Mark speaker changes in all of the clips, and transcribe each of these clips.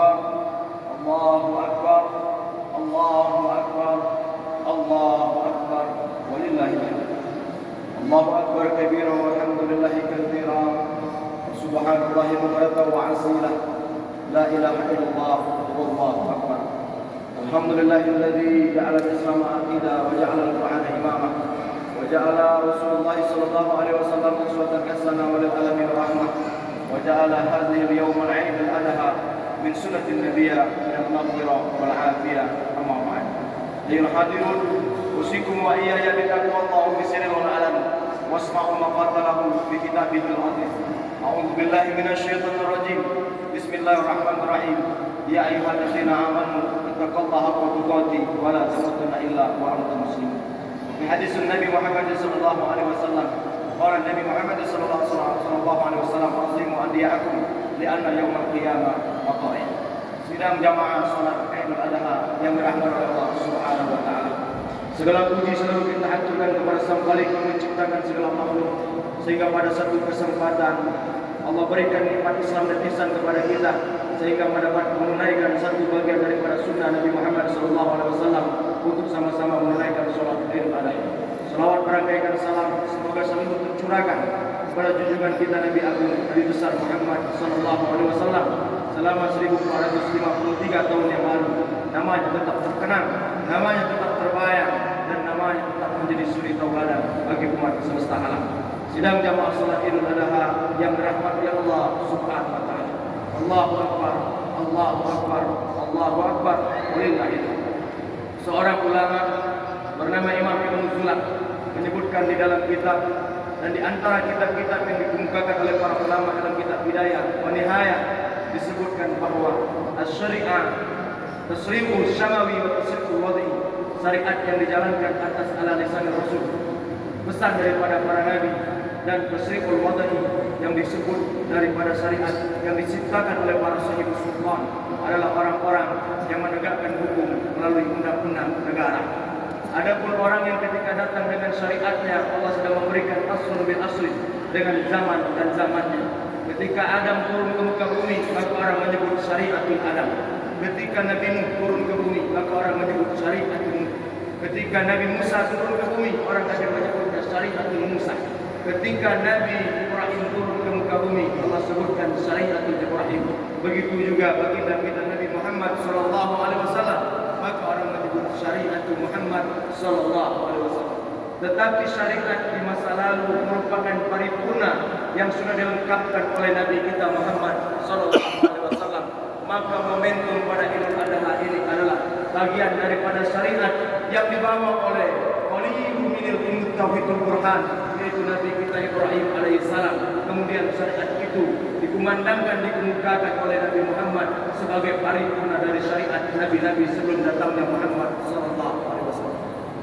Speaker 1: أكبر الله أكبر الله أكبر الله أكبر ولله الحمد. الله أكبر كبيرا والحمد لله كثيرا سبحان الله بكرة وأصيلا لا إله إلا الله والله أكبر. الحمد لله الذي جعل الإسلام عقيدة وجعل القرآن إماما وجعل رسول الله صلى الله عليه وسلم أسوة حسنة وللعالمين رحمة وجعل هذه اليوم العيد الأضحى من سنة النبي من المغفرة والعافية. أما بعد أيها الحاضرون أوصيكم وإياي بتقوى الله في سر والعلن واسمعوا ما قال له في كتابه العزيز. أعوذ بالله من الشيطان الرجيم. بسم الله الرحمن الرحيم. يا أيها الذين آمنوا اتقوا الله حق تقاته ولا تموتن إلا وأنتم مسلمون. في حديث النبي محمد صلى الله عليه وسلم قال النبي محمد صلى الله عليه وسلم عظيم أدياءكم لأن يوم القيامة وقائم. Sidang jamaah salat Idul Adha yang dirahmati oleh Allah Subhanahu wa taala. Segala puji selalu kita haturkan kepada Sang Khalik yang menciptakan segala makhluk, sehingga pada satu kesempatan Allah berikan nikmat Islam dan ihsan kepada kita, sehingga mendapat menunaikan satu bagian daripada sunnah Nabi Muhammad SAW untuk sama-sama menunaikan salat Idul Adha. Salawat berangkaikan salam semoga selalu tercurahkan kepada junjungan kita Nabi Agung Nabi besar Muhammad SAW selama 1453 tahun yang lalu. Namanya tetap terkenang, namanya tetap terbayang, dan namanya tetap menjadi suri tauladan bagi umat semesta alam. Sidang jamaah salat Idul Adha yang dirahmati Allah Subhanahu wa taala. Allahu Akbar, Allahu Akbar, Allahu Akbar. Walillahil hamd. Seorang ulama bernama Imam Ibnu Zulak menyebutkan di dalam kitab dan di antara kitab-kitab yang dikemukakan oleh para ulama dalam kitab Bidayah wa Nihayah disebutkan bahwa as-syari'ah tasri'u syamawi wa tasri'u wad'i, syariat yang dijalankan atas ala lisan Rasul, pesan daripada para nabi, dan tasri'ul wad'i yang disebut daripada syariat yang diciptakan oleh para sahibus sultan adalah orang-orang yang menegakkan hukum melalui undang-undang negara. Adapun orang yang ketika datang dengan syariatnya, Allah sedang memberikan aslun bil asli dengan zaman dan zamannya. Ketika Adam turun ke muka bumi, maka orang menyebut syariatul Adam. Ketika Nabi Nuh turun ke bumi, maka orang menyebut syariatul Nuh. Ketika Nabi Musa turun ke bumi, orang akan menyebutnya syariatul Musa. Ketika Nabi Ibrahim turun ke muka bumi, Allah sebutkan syariatul Ibrahim. Begitu juga baginda kita Nabi Muhammad SAW, maka orang menyebut syariatul Muhammad SAW. Tetapi syariat di masa lalu merupakan paripurna yang sudah dilengkapkan oleh Nabi kita Muhammad SAW. Maka momentum pada Idul Adha ini adalah bagian daripada syariat yang dibawa oleh Waliyu minil ilmu tauhidul Qur'an, yaitu Nabi kita Ibrahim alaihissalam. Kemudian syariat itu dikumandangkan, dikemukakan oleh Nabi Muhammad sebagai paripurna dari syariat Nabi-Nabi sebelum datangnya Muhammad SAW.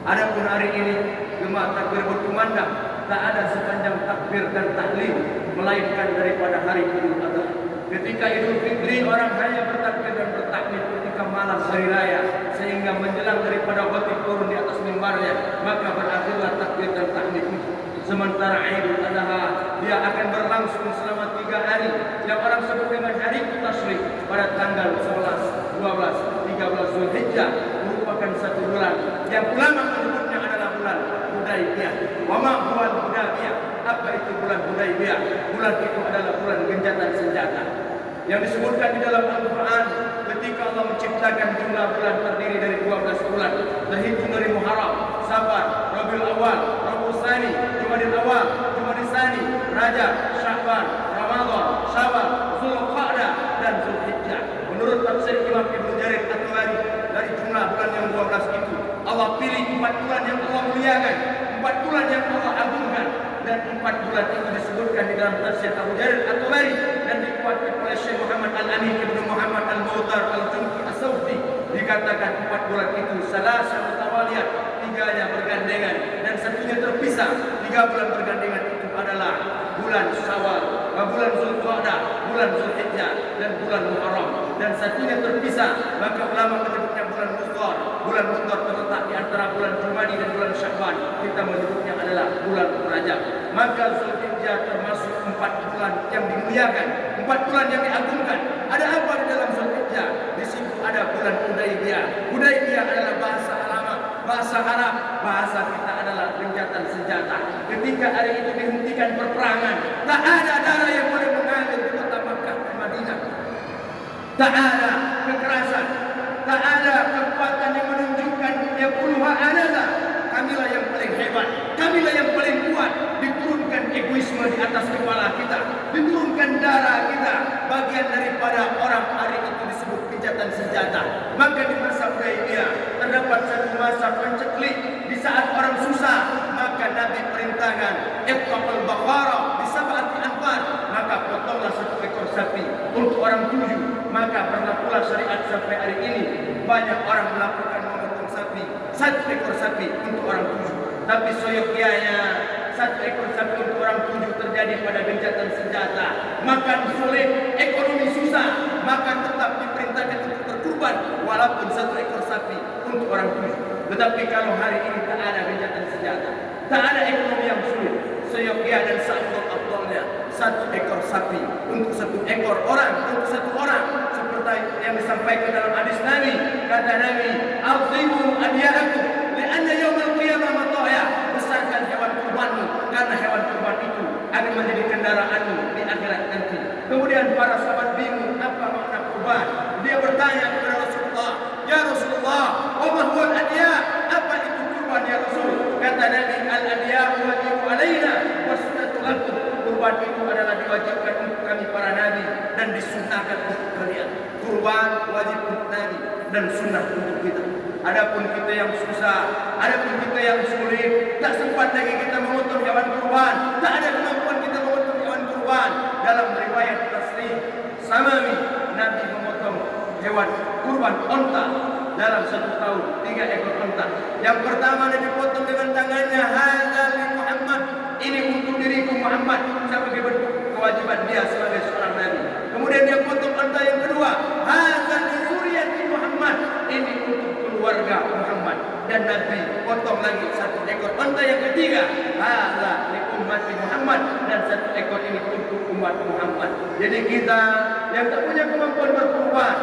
Speaker 1: Adapun hari ini gemah takbir berkumandang, tak ada sepanjang takbir dan tahlil melainkan daripada hari Idul Adha. Ketika Idul Fitri orang hanya bertakbir dan bertahlil ketika malam hari raya, sehingga menjelang daripada khotib turun di atas mimbarnya, maka berakhirlah takbir dan tahlil itu. Sementara Idul Adha dia akan berlangsung selama 3 hari yang orang sebut dengan hari tasyrik pada tanggal 11, 12, 13 Zulhijjah, merupakan satu bulan yang ulama menyebutnya adalah bulan Hudaybiyah. Wa ma huwal Hudaybiyah? Apa itu bulan Hudaybiyah? Bulan itu adalah bulan gencatan senjata. Yang disebutkan di dalam Al-Quran ketika Allah menciptakan jumlah bulan terdiri dari 12 bulan, terhitung dari Muharram, Safar, Rabiul Awal, Rabiul Tsani, Jumadil Awal, Jumadil Tsani, Rajab, Sya'ban, Ramadan, Syawal, Zulqa'dah, dan Zulhijjah. Menurut tafsir Imam Ibnu Jarir At-Tabari, dari jumlah bulan yang 12 itu Allah pilih 4 bulan yang Allah muliakan, 4 bulan yang Allah agungkan, dan 4 bulan itu disebutkan di dalam tafsir Abu Jarir At-Tabari dan dikuatkan oleh Syekh Muhammad Al-Amin Ibnu Muhammad Al-Mu'tar Al-Junki As-Sawfi. Dikatakan 4 bulan itu salasah mutawaliyah, 3-nya bergandengan dan 1-nya terpisah. 3 bulan bergandengan itu adalah bulan Syawal, bulan Zulqa'dah, bulan Zulhijjah, dan bulan Muharram, dan 1-nya terpisah. Maka ulama menyebutnya bulan Mudhar. Bulan Mudhar terletak di antara bulan Jumadi dan bulan Sya'ban. Kita menyebutnya adalah bulan Rajab. Maka Zulhijjah termasuk 4 bulan yang dimuliakan, 4 bulan yang diagungkan. Ada apa di dalam Zulhijjah?
Speaker 2: saja. Di situ ada bulan Hudaybiyah. Hudaybiyah adalah bahasa bahasa Arab. Bahasa kita adalah gencatan senjata. Ketika hari itu dihentikan perperangan, tak ada darah yang boleh mengalir di kota Makkah dan Madinah. Tak ada kekerasan, tak ada kekuatan yang menunjukkan ya puluha anada. Kamilah yang paling hebat, kamilah yang paling kuat. Diturunkan egoisme di atas kepala kita, diturunkan darah kita. Bagian daripada orang hari itu disebut gencatan senjata. Maka di masa Hudaybiyah terdapat satu masa penceklik. Di saat orang susah, maka Nabi perintahkan iqtaqal baqara bi sab'ati anfar, maka potonglah satu ekor sapi untuk orang 7. Maka berlakulah syariat sampai hari ini. Banyak orang melakukan memotong sapi, satu ekor sapi untuk orang 7. Tapi soyokianya satu ekor sapi untuk orang 7 terjadi pada gencatan senjata. Makan sulit, ekonomi susah, maka tetap diperintahkan untuk berkurban walaupun satu ekor sapi untuk orang 7. Tetapi kalau hari ini tak ada gencatan senjata, tak ada ekonomi yang sulit, seyogia dan seabdol-abdolnya satu ekor sapi untuk satu ekor orang, untuk satu orang, seperti yang disampaikan dalam hadis Nabi. Kata Nabi, "Azimu adiya'akum li'anna yawmal qiyamah mataya." Besarkan hewan kurbanmu karena hewan kurban itu akan menjadi kendaraanmu di akhirat nanti. Kemudian para sahabat bingung apa makna kurban. Dia bertanya kepada Rasulullah, "Ya Rasulullah, wa ma huwa al-adya?" Apa itu kurban ya Rasul? Kata Nabi, "Al-adya wajibu alaina wa sunnatu lakum." Kurban itu adalah diwajibkan untuk kami para nabi dan disunnahkan untuk kalian. Kurban wajib untuk nabi dan sunnah untuk kita. Adapun kita yang susah, adapun kita yang sulit, tak sempat lagi kita memotong hewan kurban, tak ada kemampuan kita memotong hewan kurban. Dalam riwayat Tasrih Samawi, Nabi memotong hewan kurban onta dalam 1 tahun 3 ekor onta. Yang pertama Nabi potong dengan tangannya, hadza li Muhammad, ini untuk diriku Muhammad, sebagai bentuk kewajiban dia sebagai seorang nabi. Kemudian dia potong onta yang kedua, hadza li zurriyyati Muhammad, ini untuk keluarga Muhammad. Dan Nabi potong lagi 1 ekor onta yang ketiga, hadza li ummati Muhammad, dan 1 ekor ini untuk umat Muhammad. Jadi kita yang tak punya kemampuan berkurban,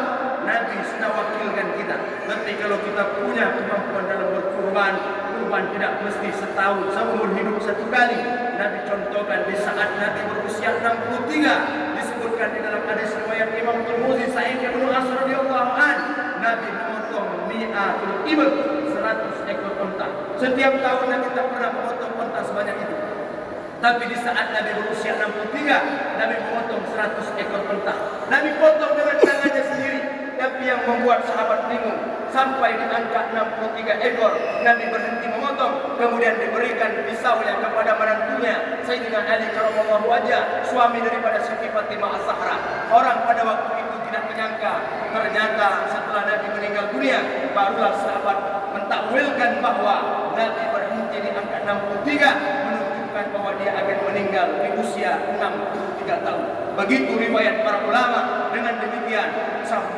Speaker 2: Nabi sudah wakilkan kita. Tapi kalau kita punya kemampuan dalam berkurban, kurban tidak mesti setahun, seumur hidup 1 kali. Nabi contohkan di saat Nabi berusia 63, disebutkan di dalam hadis riwayat Imam Tirmidzi, Sa'id bin As radhiyallahu an, Nabi memotong mi'atul ibil, 100 ekor unta. Setiap tahun Nabi tak pernah memotong unta sebanyak itu. Tapi di saat Nabi berusia 63, Nabi memotong 100 ekor unta. Nabi potong dengan tangannya sendiri. Tapi yang membuat sahabat bingung, sampai di angka 63 ekor Nabi berhenti memotong. Kemudian diberikan pisaunya kepada menantunya Sayyidina Ali karramallahu wajhah, suami daripada Siti Fatimah As-Zahra. Orang pada waktu itu tidak menyangka, ternyata setelah Nabi meninggal dunia, barulah sahabat mentakwilkan bahwa Nabi berhenti di angka 63, menunjukkan bahwa dia akan meninggal di usia 63 tahun. Begitu riwayat para ulama. Dengan demikian,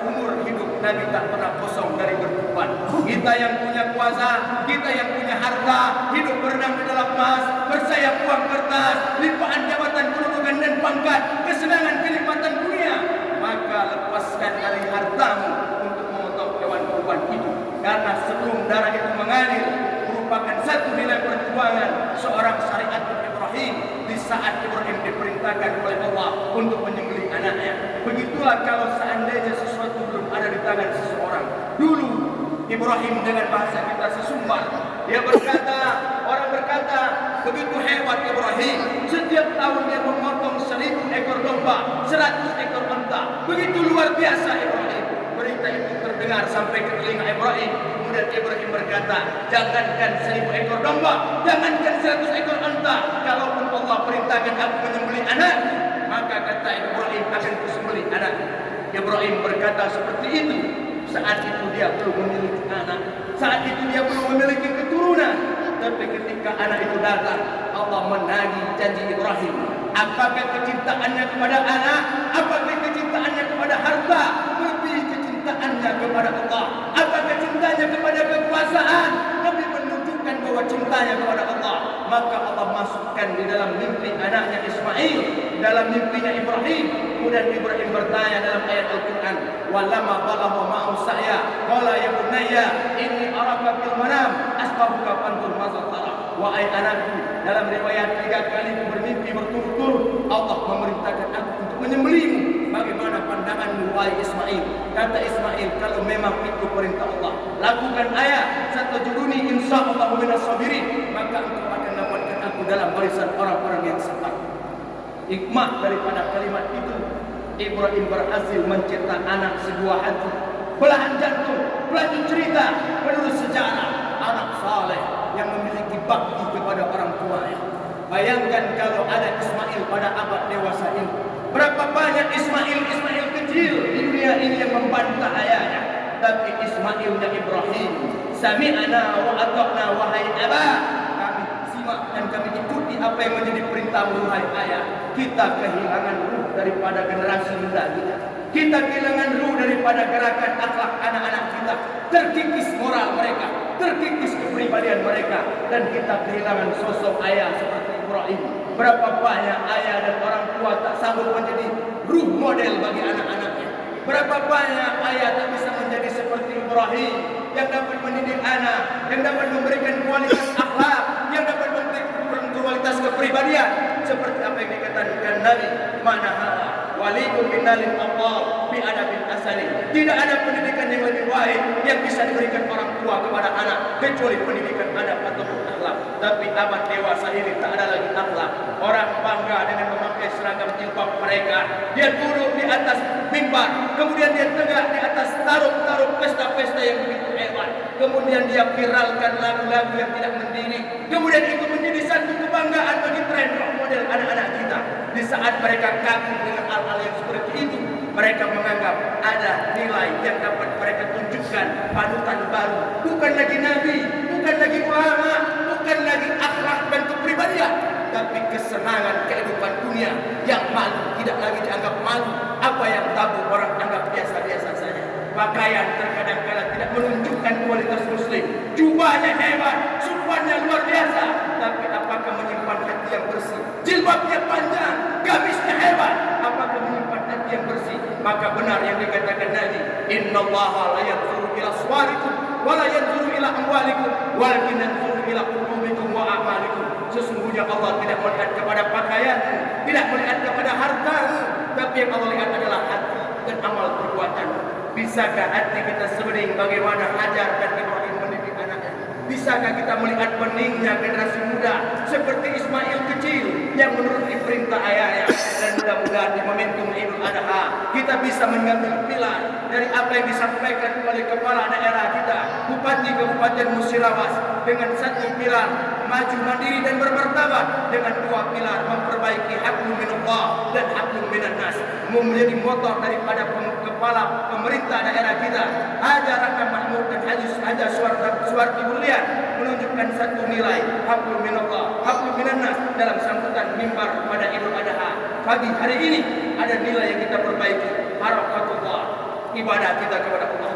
Speaker 2: umur hidup Nabi tak pernah kosong dari berkorban. Kita yang punya kuasa, kita yang punya harta, hidup berenang di dalam emas, bersayap uang kertas, limpahan jabatan, kedudukan dan pangkat, kesenangan kenikmatan dunia, maka lepaskan dari hartamu untuk memotong hewan kurban itu. Karena sebelum darah itu mengalir, merupakan satu nilai perjuangan seorang syariat Ibrahim di saat Ibrahim diperintahkan oleh Allah untuk menyembelih anaknya. Begitulah kalau seandainya sesuatu belum ada di tangan seseorang. Dulu Ibrahim dengan bahasa kita sesumbar, dia berkata, orang berkata, begitu hebat Ibrahim, setiap tahun dia memotong 1000 ekor domba, 100 ekor unta. Begitu luar biasa Ibrahim. Berita itu terdengar sampai ke telinga Ibrahim. Kemudian Ibrahim berkata, jangankan 1000 ekor domba, jangankan 100 ekor unta, kalaupun Allah perintahkan aku menyembelih anak, maka kata Ibrahim akan kusembelih anak. Ibrahim berkata seperti itu. Saat itu dia belum memiliki anak, saat itu dia belum memiliki keturunan. Tapi ketika anak itu datang, Allah menagih janji Ibrahim. Apakah kecintaannya kepada anak, apakah kecintaannya kepada harta, lebih kecintaannya kepada Allah? Apakah cintanya kepada kekuasaan, lebih menunjukkan bahwa cintanya kepada Allah? Maka Allah masukkan di dalam mimpi anaknya Ismail, dalam mimpinya Ibrahim, Kemudian Ibrahim bertanya dalam ayat Al-Quran, walamma balagha ma'u sa'ya qala ya bunayya inni araka fil manam asbahuka fanzur madza tara. Wahai anakku, dalam riwayat 3 kali bermimpi berturut-turut Allah memerintahkan aku untuk menyembelihmu. Bagaimana pandanganmu wahai Ismail? Kata Ismail, kalau memang itu perintah Allah, lakukan ayah satajuduni insyaallah minas sabirin, maka engkau akan dapatkan aku dalam barisan orang-orang yang sabar. Hikmah daripada kalimat itu, Ibrahim berhasil mencetak anak sebuah hati, belahan jantung, belahan cerita menurut sejarah anak saleh yang memiliki bakti kepada orang tuanya. Bayangkan kalau ada Ismail pada abad dewasa ini, berapa banyak Ismail kecil di dunia ini yang membantah ayahnya. Tapi Ismailnya Ibrahim, sami'ana wa ata'na wahai abah, kami simak dan kami ikuti apa yang menjadi perintahmu wahai ayah. Kita kehilangan ruh daripada generasi muda kita. Kita kehilangan ruh daripada gerakan akhlak anak-anak kita. Terkikis moral mereka, terkikis kepribadian mereka, dan kita kehilangan sosok ayah seperti Ibrahim. Berapa banyak ayah dan orang tua tak sanggup menjadi role model bagi anak-anaknya. Berapa banyak ayah tak bisa menjadi seperti Ibrahim yang dapat mendidik anak, yang dapat memberikan kualitas akhlak, yang dapat memberikan kualitas kepribadian seperti apa yang dikatakan Nabi, manahala walikum minalil Allah bi adabil asali. Tidak ada pendidikan yang lebih baik yang bisa diberikan orang tua kepada anak kecuali pendidikan adab atau akhlak. Tapi abad dewasa ini tak ada lagi akhlak. Orang bangga dengan memakai seragam jilbab mereka. Dia duduk di atas mimbar, kemudian dia tegak di atas taruh pesta-pesta yang begitu hebat. Kemudian dia viralkan lagu-lagu yang tidak mendidik. Kemudian itu menjadi satu kebanggaan bagi tren model anak-anak kita. Di saat mereka kagum dengan hal-hal yang seperti itu, mereka menganggap ada nilai yang dapat mereka tunjukkan, panutan baru. Bukan lagi nabi, bukan lagi ulama, bukan lagi akhlak dan kepribadian, tapi kesenangan kehidupan dunia yang malu tidak lagi dianggap malu. Apa yang tabu orang anggap biasa-biasa saja. Pakaian terkadang-kadang tidak menunjukkan kualitas muslim. Jubahnya hebat, supannya luar biasa, tapi apakah menyimpan hati yang bersih? Jilbabnya panjang, gamisnya hebat, apakah menyimpan hati yang bersih? Maka benar yang dikatakan Nabi, innallaha la yanzuru ila suwarikum wa la yanzuru ila amwalikum walakin yanzuru ila qulubikum wa a'malikum. Sesungguhnya Allah tidak melihat kepada pakaian, tidak melihat kepada harta, tapi yang Allah lihat adalah hati dan amal perbuatan. Bisakah hati kita sebening bagaimana Hajar dan Ibrahim mendidik anaknya? Bisakah kita melihat beningnya generasi muda seperti Ismail kecil yang menuruti perintah ayahnya? Dan mudah-mudahan di momentum Idul Adha kita bisa mengambil pilar dari apa yang disampaikan oleh kepala daerah kita, Bupati Kabupaten Musirawas, dengan satu pilar maju mandiri dan bermartabat, dengan dua pilar memperbaiki hablum minallah dan hablum minan nas, menjadi motor daripada kepala pemerintah daerah kita Hajar Rakam Mahmud dan Hajar Suwarti Mulia, menunjukkan satu nilai hablum minallah, hablum minan nas dalam sambutan mimbar pada Idul Adha. Pagi hari ini ada nilai yang kita perbaiki, harakatullah, ibadah kita kepada Allah,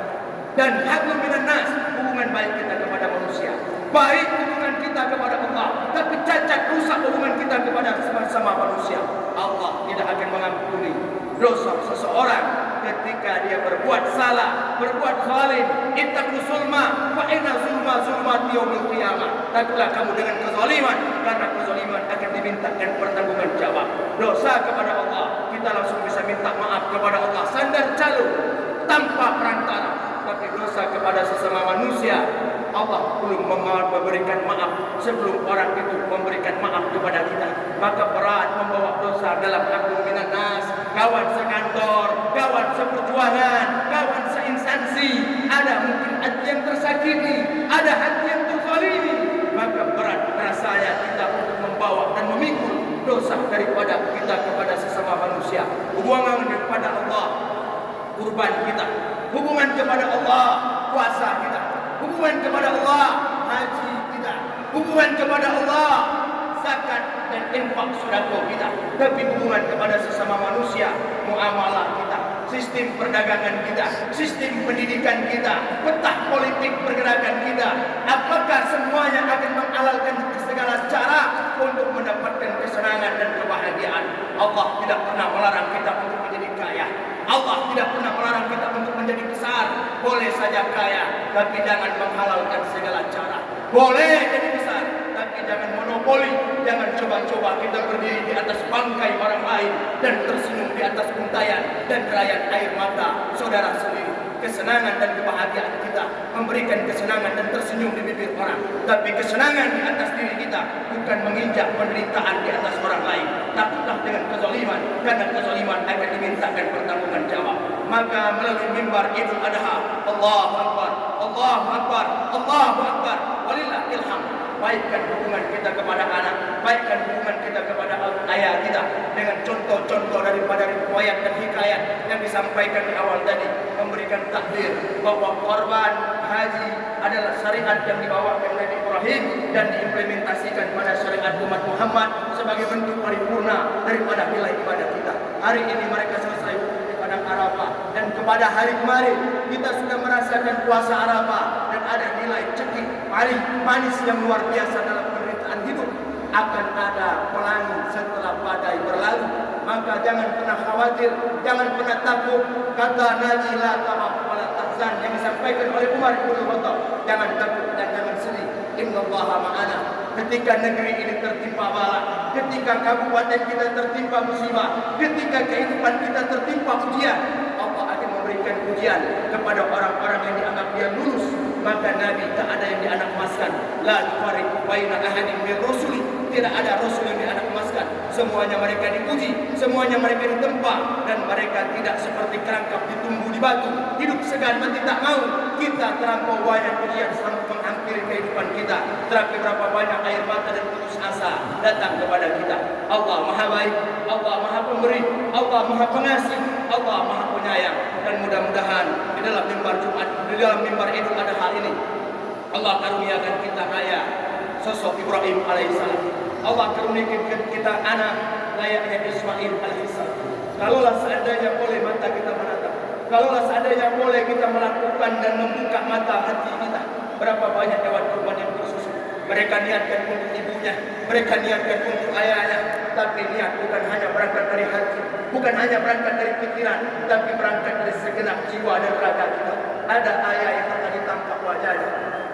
Speaker 2: dan hablum minan nas, hubungan baik kita kepada manusia. Baik hubungan kita kepada Allah, tapi cacat rusak hubungan kita kepada sama manusia. Allah tidak akan mengampuni dosa seseorang ketika dia berbuat salah, berbuat zalim. Ittaqu zulma fa inna zulma zulmati yaumil qiyamah. Takutlah kamu dengan kezaliman, karena kezaliman akan dimintakan pertanggungan jawab. Dosa kepada Allah, kita langsung bisa minta maaf kepada Allah sandar calon tanpa perantara. Tapi dosa kepada sesama manusia, Allah belum memberikan maaf sebelum orang itu memberikan maaf kepada kita. Maka berat membawa dosa dalam hablum minan nas. Kawan sekantor, kawan seperjuangan, kawan seinstansi, ada mungkin hati yang tersakiti, ada hati yang terzalimi. Maka berat rasanya kita untuk membawa dan memikul dosa daripada kita kepada sesama manusia. Hubungan kepada Allah, kurban kita. Hubungan kepada Allah, puasa kita. Hubungan kepada Allah, haji kita. Hubungan kepada Allah, zakat dan infak sedekah kita. Tapi hubungan kepada sesama manusia, muamalah kita, sistem perdagangan kita, sistem pendidikan kita, peta politik pergerakan kita, apakah semuanya akan menghalalkan segala cara untuk mendapatkan kesenangan dan kebahagiaan? Allah tidak pernah melarang kita untuk menjadi boleh saja kaya, tapi jangan menghalalkan segala cara. Boleh jadi besar, tapi jangan monopoli. Jangan coba-coba kita berdiri di atas bangkai orang lain dan tersenyum di atas untayan dan derayan air mata saudara sendiri. Kesenangan dan kebahagiaan kita memberikan kesenangan dan tersenyum di bibir orang, tapi kesenangan di atas diri kita bukan menginjak penderitaan di atas orang lain. Takutlah dengan kezaliman, karena kezaliman akan dimintakan pertanggungan jawab. Maka melalui mimbar Idul Adha, Allahu Akbar, Allahu Akbar, Allahu Akbar, walillahil hamd. Baikkan hubungan kita kepada anak, baikkan hubungan kita kepada ayah kita dengan contoh-contoh daripada riwayat dan hikayat yang disampaikan di awal tadi, memberikan takdir bahwa korban haji adalah syariat yang dibawakan Nabi Ibrahim dan diimplementasikan pada syariat umat Muhammad sebagai bentuk paripurna daripada nilai ibadah kita. Hari ini mereka selesai di padang Arafah, dan kepada hari kemarin kita sudah merasakan puasa Arafah, dan ada nilai cekik manis yang luar biasa dalam penderitaan hidup. Akan ada pelangi setelah badai berlalu. Maka jangan pernah khawatir, jangan pernah takut. Kata Nabi la tahaf wa la tahzan yang disampaikan oleh Umar bin Khattab, jangan takut dan jangan sedih. Innallaha ma'ana. Ketika negeri ini tertimpa bala, ketika kabupaten kita tertimpa musibah, ketika kehidupan kita tertimpa ujian, Allah akan memberikan ujian kepada orang-orang yang dianggap dia lulus. Maka Nabi tak ada yang dianak emaskan. La tufariqu baina ahadin min rusuli. Tidak ada rasul yang dianak emaskan. Semuanya mereka dipuji, semuanya mereka ditempa, dan mereka tidak seperti kerangkap ditumbuh di batu. Hidup segan mati tak mau. Kita terlampau banyak ujian sampai menghampiri kehidupan kita. Terapi berapa banyak air mata dan putus asa datang kepada kita. Allah Maha Baik, Allah Maha Pemberi, Allah Maha Pengasih, Allah Maha Penyayang. Dan mudah-mudahan di dalam mimbar Jumat, di dalam mimbar Idul Adha ini, Allah karuniakan kita kaya sosok Ibrahim alaihissalam. Allah karuniakan kita anak layaknya Ismail alaihissalam. Kalaulah seandainya boleh mata kita menatap, kalaulah seandainya boleh kita melakukan dan membuka mata hati kita, berapa banyak hewan kurban yang tersusun. Mereka niatkan untuk ibunya, mereka niatkan untuk ayahnya, tapi niat bukan hanya berangkat dari hati, bukan hanya berangkat dari pikiran, tapi berangkat dari segenap jiwa dan raga kita. Ada ayah yang tak lagi tampak wajahnya,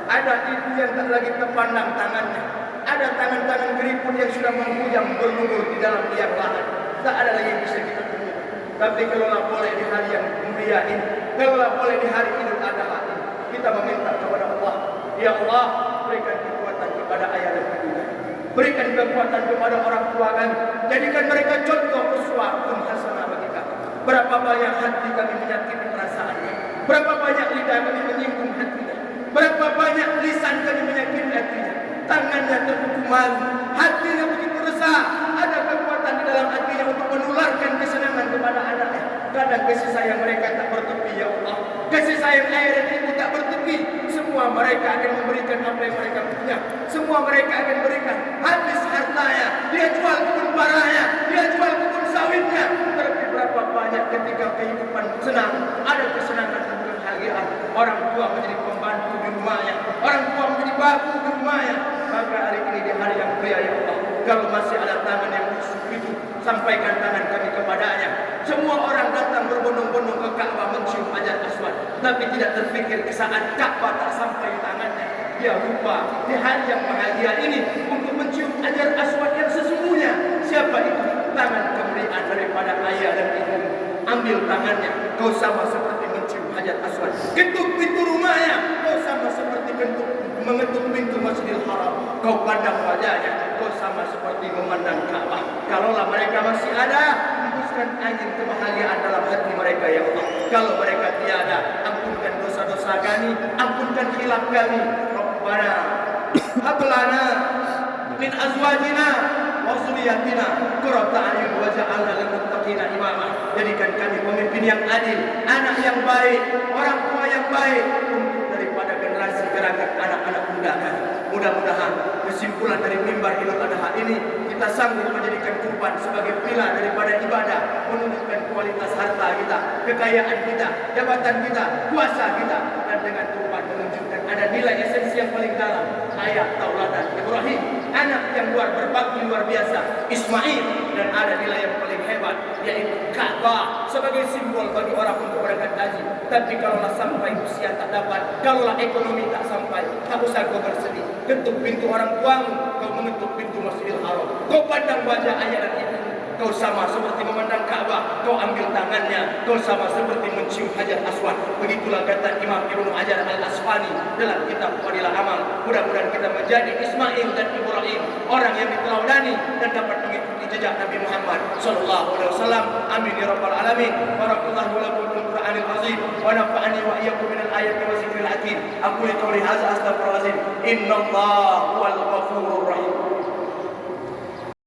Speaker 2: ada ibu yang tak lagi terpandang tangannya, ada tangan-tangan keriput yang sudah menghujam berlumur di dalam liang lahat. Tak ada lagi yang bisa kita temui. Tapi kalaulah boleh di hari yang mulia ini, kalaulah boleh di hari Idul Adha ini, kita meminta kepada Allah, ya Allah, berikan kekuatan kepada ayah dan ibunya, berikan kekuatan kepada orang tua kami, jadikan mereka contoh uswatun hasanah bagi kami. Berapa banyak hati kami menyakiti perasaannya, berapa banyak lidah kami menyinggung hatinya, berapa banyak lisan kami menyakiti hatinya, tangannya tertutup malu, hatinya begitu resah. Ada kekuatan di dalam hatinya untuk menularkan kesenangan kepada anaknya. Kadang kasih sayang mereka tak bertepi, ya Allah. Kasih sayang ayah dan ibu tak bertepi. Semua mereka akan memberikan apa yang mereka punya. Semua mereka akan berikan. Habis hartanya, dia jual kebun parahnya, dia jual kebun sawitnya. Tapi berapa banyak ketika kehidupan senang, ada kesenangan dan kebahagiaan. Orang tua menjadi pembantu di rumahnya, orang tua menjadi babu di rumahnya. Maka hari ini di hari yang mulia, ya Allah, kalau masih ada tangan yang busuk itu, sampaikan tangan kami kepadanya. Semua orang datang berbondong-bondong ke Ka'bah mencium Hajar Aswad, tapi tidak terfikir ke saat Ka'bah tak sampai tangannya, dia lupa di hari yang bahagia ini untuk mencium Hajar Aswad yang sesungguhnya. Siapa itu? Tangan kemuliaan daripada ayah dan ibu. Ambil tangannya, kau sama seperti mencium Hajar Aswad. Ketuk pintu rumahnya, kau sama seperti mengetuk pintu Masjidil Haram. Kau pandang wajahnya, kau sama seperti memandang Ka'bah. Kalaulah mereka masih ada, hembuskan angin kebahagiaan dalam hati mereka, ya Allah. Kalau mereka tiada, ampunkan dosa-dosa kami, ampunkan khilaf kami. Rabbana hab lana min azwajina wa dzurriyyatina qurrata a'yun waj'alna lil muttaqina imama. Jadikan kami pemimpin yang adil, anak yang baik, orang tua yang baik untuk daripada generasi gerakan anak-anak muda kami. Mudah-mudahan kesimpulan dari mimbar Idul Adha ini, kita sanggup menjadikan kurban sebagai pilar daripada ibadah, menunjukkan kualitas harta kita, kekayaan kita, jabatan kita, kuasa kita, dan dengan kurban menunjukkan ada nilai esensi yang paling dalam, ayat tauladan Ibrahim, anak yang berbakti luar biasa, Ismail, dan ada nilai yang paling hebat, yaitu Ka'bah sebagai simbol bagi orang untuk berangkat haji. Tapi kalaulah sampai usia tak dapat, kalaulah ekonomi tak sampai, tak usah kau bersedih. Ketuk pintu orang tuamu, kau mengetuk pintu Masjidil Haram. Kau pandang wajah ayah dan ibumu, kau sama seperti memandang Ka'bah. Kau ambil tangannya, kau sama seperti mencium Hajar Aswad. Begitulah kata Imam Ibnu Hajar Al-Asqalani dalam kitab Fadilah Amal. Mudah-mudahan kita menjadi Ismail dan Ibrahim, orang yang ditelaudani dan dapat mengikuti jejak Nabi Muhammad sallallahu alaihi wasallam. Amin ya rabbal alamin. Barakallahu lakum fil Qur'anil azim wa nafa'ani wa iyyakum minal ayati wa zikril hakim. Aku li qouli hadza astaghfirullahalazim. Innallaha huwal ghafurur rahim.